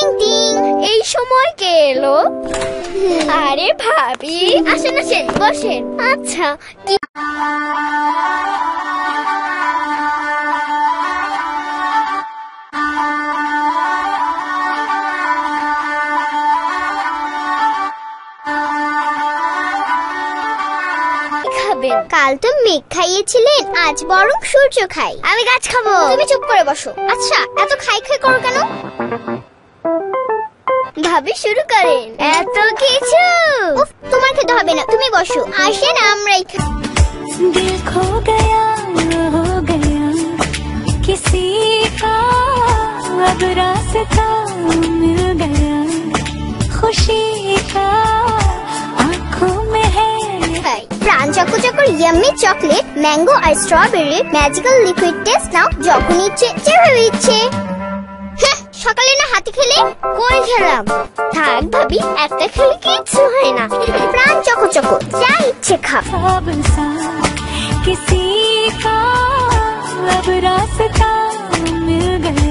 টিং টিং। এই সময় কে এলো? আরে ভাবি, আসেন আসেন, বসেন। আচ্ছা, কি খাবেন? কাল তো মেঘ খাইয়েছিলেন, আজ বরং সূর্য খাই। আমি গাছ খাবো। তুমি চুপ করে বসো। আচ্ছা, এত খাই খাই করো কেন? ভাবি শুরু করেন। এত কিছু তোমার খেতে হবে না, তুমি বসো। আসেন আমরাই খাই। दिल खो गया हो गया किसी का अब रास्ता मिल गया खुशी का आँखों में है। প্রাণ চকোচকোর ইয়াম্মি চকলেট, ম্যাঙ্গো আর স্ট্রবেরি ম্যাজিক্যাল লিকুইড টেস্ট নাও যখন ইচ্ছে যেভাবে ইচ্ছে। সকালে না হাতি খেলে? কই খেলাম। থাক ভাবি, একটা খেলে কিচ্ছু হয় না। প্রাণ চকোচকো, যা ইচ্ছে খাও। अब सा किसी का अब रास्ता मिल गया